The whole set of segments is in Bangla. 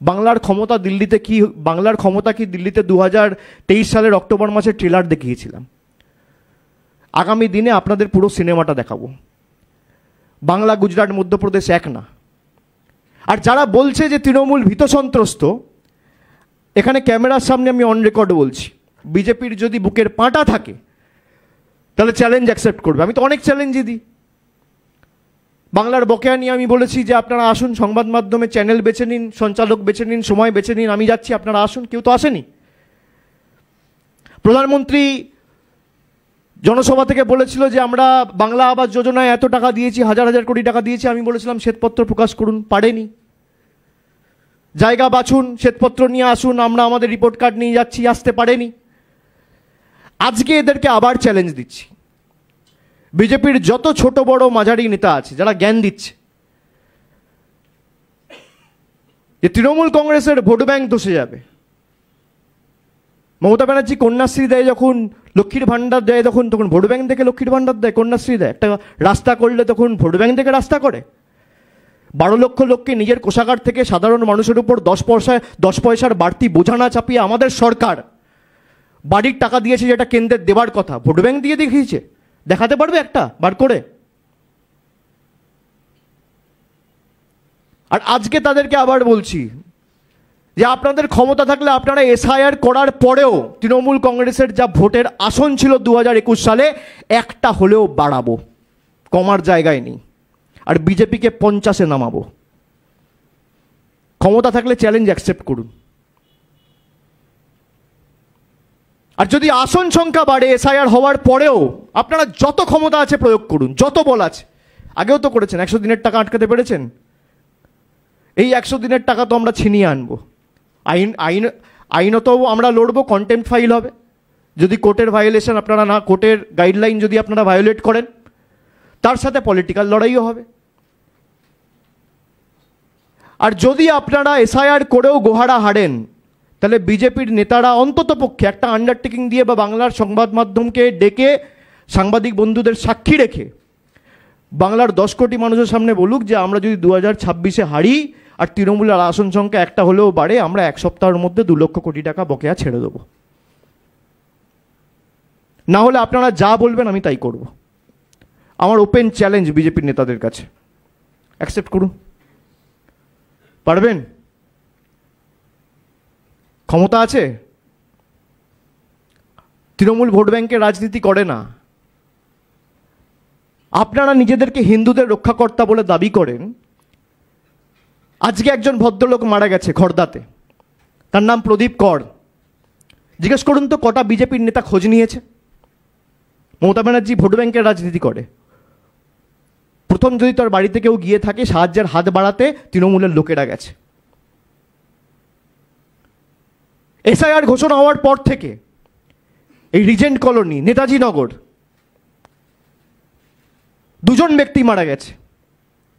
বাংলার ক্ষমতা কি দিল্লিতে 2023 সালের অক্টোবর মাসে ট্রেলার দেখিয়েছিলাম। আগামী দিনে আপনাদের পুরো সিনেমাটা দেখাবো। বাংলা, গুজরাট, মধ্যপ্রদেশ এক না। আর যারা বলছে যে তৃণমূল ভীত সন্ত্রস্ত, এখানে ক্যামেরার সামনে আমি অন রেকর্ড বলছি, বিজেপির যদি বুকের পাঁটা থাকে তাহলে চ্যালেঞ্জ অ্যাকসেপ্ট করবে। আমি তো অনেক চ্যালেঞ্জই দিই। বাংলার বকেয়া নিয়ে আমি বলেছি যে আপনারা আসুন, সংবাদ মাধ্যমে চ্যানেল বেছে নিন, সঞ্চালক বেছে নিন, সময় বেছে নিন, আমি যাচ্ছি, আপনারা আসুন। কেউ তো আসেনি। প্রধানমন্ত্রী জনসভা থেকে বলেছিল যে আমরা বাংলা আবাস যোজনায় এত টাকা দিয়েছি, হাজার হাজার কোটি টাকা দিয়েছি। আমি বলেছিলাম শ্বেতপত্র প্রকাশ করুন, পারেনি। জায়গা বাছুন, শ্বেতপত্র নিয়ে আসুন, আমরা আমাদের রিপোর্ট কার্ড নিয়ে যাচ্ছি, আসতে পারেনি। আজকে এদেরকে আবার চ্যালেঞ্জ দিচ্ছি। বিজেপির যত ছোট বড় মাঝারি নেতা আছে যারা জ্ঞান দিচ্ছে যে তৃণমূল কংগ্রেসের ভোট ব্যাংক ধসে যাবে। মমতা ব্যানার্জি কন্যাশ্রী দেয় যখন, লক্ষ্মীর ভাণ্ডার দেয় তখন ভোট ব্যাংক থেকে লক্ষ্মীর ভাণ্ডার দেয়, কন্যাশ্রী দেয়। একটা রাস্তা করলে তখন ভোট ব্যাংক থেকে রাস্তা করে। 12 লক্ষ লোককে নিজের কোষাগার থেকে সাধারণ মানুষের উপর 10 পয়সার বাড়তি বোঝা না চাপিয়ে আমাদের সরকার বাড়ির টাকা দিয়েছে, যেটা কেন্দ্রের দেবার কথা, ভোট ব্যাংক দিয়ে দেখিয়েছে। দেখাতে পারবে একটা বার করে? আর আজকে তাদেরকে আবার বলছি যে আপনাদের ক্ষমতা থাকলে আপনারা এসআইআর করার পরেও তৃণমূল কংগ্রেসের যা ভোটের আসন ছিল 2021 সালে, একটা হলেও বাড়াবো, কমার জায়গায় নেই। আর বিজেপিকে 50-এ নামাবো। ক্ষমতা থাকলে চ্যালেঞ্জ অ্যাকসেপ্ট করুন। আর যদি আসন সংখ্যা বাড়ে এসআইআর হওয়ার পরেও, আপনারা যত ক্ষমতা আছে প্রয়োগ করুন, যত বল আছে। আগেও তো করেছেন, 100 দিনের টাকা আটকাতে পেরেছেন। এই 100 দিনের টাকা তো আমরা ছিনিয়ে আনবো। আইনত আমরা লড়বো, কন্টেম্পট ফাইল হবে যদি কোর্টের ভায়োলেশন আপনারা না, কোর্টের গাইডলাইন যদি আপনারা ভায়োলেট করেন, তার সাথে পলিটিক্যাল লড়াইও হবে। আর যদি আপনারা এসআইআর করেও গোহারা হারেন, তাহলে বিজেপির নেতারা অন্ততপক্ষে একটা আন্ডারটেকিং দিয়ে বা বাংলার সংবাদ মাধ্যমকে ডেকে সাংবাদিক বন্ধুদের সাক্ষী রেখে বাংলার 10 কোটি মানুষের সামনে বলুক যে আমরা যদি 2026-এ হারি আর তৃণমূলের আসন সংখ্যা একটা হলেও বাড়ে, আমরা 1 সপ্তাহের মধ্যে 2 লক্ষ কোটি টাকা বকেয়া ছেড়ে দেবো। না হলে আপনারা যা বলবেন আমি তাই করব। আমার ওপেন চ্যালেঞ্জ বিজেপির নেতাদের কাছে, অ্যাকসেপ্ট করুন। পারবেন? ক্ষমতা আছে? তৃণমূল ভোট ব্যাংকের রাজনীতি করে না। আপনারা নিজেদেরকে হিন্দুদের রক্ষাকর্তা বলে দাবি করেন। আজকে একজন ভদ্রলোক মারা গেছে খড়দাতে, তার নাম প্রদীপ কর। জিজ্ঞেস করুন তো কটা বিজেপির নেতা খোঁজ নিয়েছে? মমতা ব্যানার্জি ভোট ব্যাংকের রাজনীতি করে। প্রথম যদি তার বাড়িতে কেউ গিয়ে থাকে, সাহায্যের হাত বাড়াতে তৃণমূলের লোকেরা গেছে। এসআইআর ঘোষণা হওয়ার পর থেকে এই রিজেন্ট কলোনি, নেতাজি নগর, 2 জন ব্যক্তি মারা গেছে।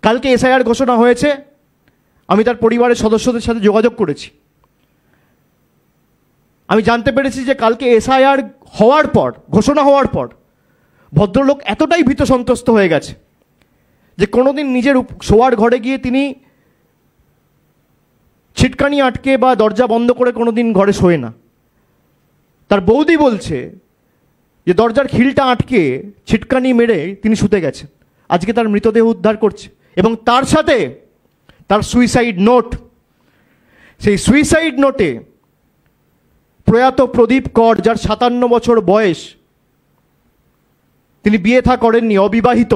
কালকে এসআইআর ঘোষণা হয়েছে, আমি তার পরিবারের সদস্যদের সাথে যোগাযোগ করেছি। আমি জানতে পেরেছি যে কালকে এসআইআর হওয়ার পর, ঘোষণা হওয়ার পর ভদ্রলোক এতটাই ভীত সন্ত্রস্ত হয়ে গেছে যে কোনোদিন নিজের শোয়ার ঘরে গিয়ে তিনি ছিটকানি আটকে বা দরজা বন্ধ করে কোনোদিন ঘরে শোয় না। তার বৌদি বলছে যে দরজার খিলটা আটকে ছিটকানি মেরে তিনি শুতে গেছেন। আজকে তার মৃতদেহ উদ্ধার করছে এবং তার সাথে তার সুইসাইড নোট। সেই সুইসাইড নোটে প্রয়াত প্রদীপ কর, যার 57 বছর বয়স, তিনি বিয়ে থা করেননি, অবিবাহিত,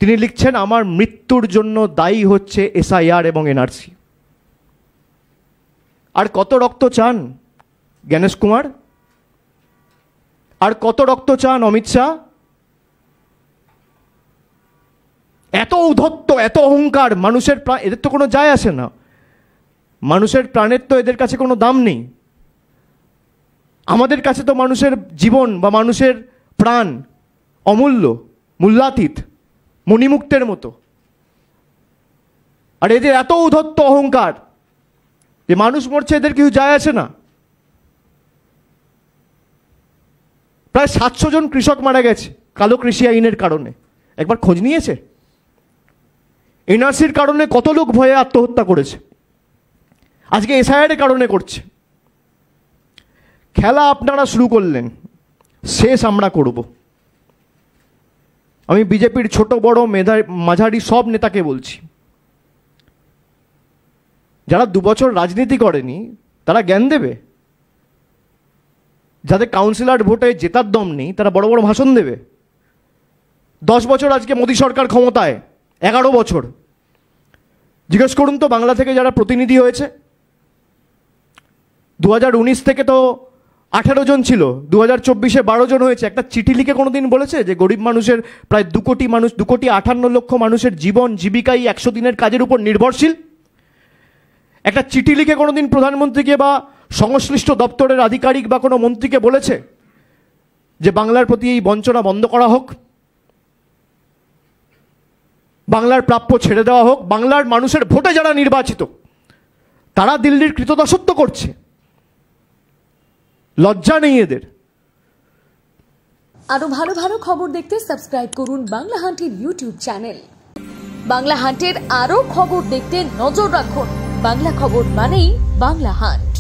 তিনি লিখছেন আমার মৃত্যুর জন্য দায়ী হচ্ছে এসআইআর এবং এনআরসি। আর কত রক্ত চান জ্ঞানেশ কুমার? আর কত রক্ত চান অমিত শাহ? এত ঔদ্ধত্য, এত অহংকার, মানুষের প্রাণ, এদের তো কোনো যায় আসে না। মানুষের প্রাণের তো এদের কাছে কোনো দাম নেই। আমাদের কাছে তো মানুষের জীবন বা মানুষের প্রাণ অমূল্য, মূল্যাতীত, মণিমুক্তের মতো। আর এদের এত ঔদ্ধত্য, অহংকার যে মানুষ মরছে এদের কিছু যায় আসে না। প্রায় 700 জন কৃষক মারা গেছে কালো কৃষি আইনের কারণে। একবার খোঁজ নিয়েছে? এনআরসির কারণে কত লোক ভয়ে আত্মহত্যা করেছে? আজকে এসআইআর কারণে করছে। খেলা আপনারা শুরু করলেন, শেষ আমরা করব। আমি বিজেপির ছোট বড় মাঝারি সব নেতাকে বলছি, যারা 2 বছর রাজনীতি করেনি তারা জ্ঞান দেবে, যাদের কাউন্সিলর ভোটে জেতার দম নেই তারা বড় বড় ভাষণ দেবে। 10 বছর আজকে মোদী সরকার ক্ষমতায়, 11 বছর। জিজ্ঞেস করুন তো বাংলা থেকে যারা প্রতিনিধি হয়েছে, 2019 থেকে তো 18 জন ছিল, 2024-এ 12 জন হয়েছে। একটা চিঠি লিখে কোনোদিন বলেছে যে গরিব মানুষের প্রায় 2 কোটি মানুষ, 2,58,00,000 মানুষের জীবন জীবিকাই 100 দিনের কাজের উপর নির্ভরশীল? একটা চিঠি লিখে কোনোদিন প্রধানমন্ত্রীকে বা সংশ্লিষ্ট দপ্তরের আধিকারিক বা কোনো মন্ত্রীকে বলেছে যে বাংলার প্রতি এই বঞ্চনা বন্ধ করা হোক, বাংলার প্রাপ্য ছেড়ে দেওয়া হোক? বাংলার মানুষের ভোটে যারা নির্বাচিত তারা দিল্লির কৃতদাসত্ব করছে, লজ্জা নেই এদের? আরো ভালো ভালো খবর দেখতে সাবস্ক্রাইব করুন বাংলা হান্টের ইউটিউব চ্যানেল। বাংলা হান্টের আরো খবর দেখতে নজর রাখুন। বাংলা খবর মানেই বাংলা হান্ট।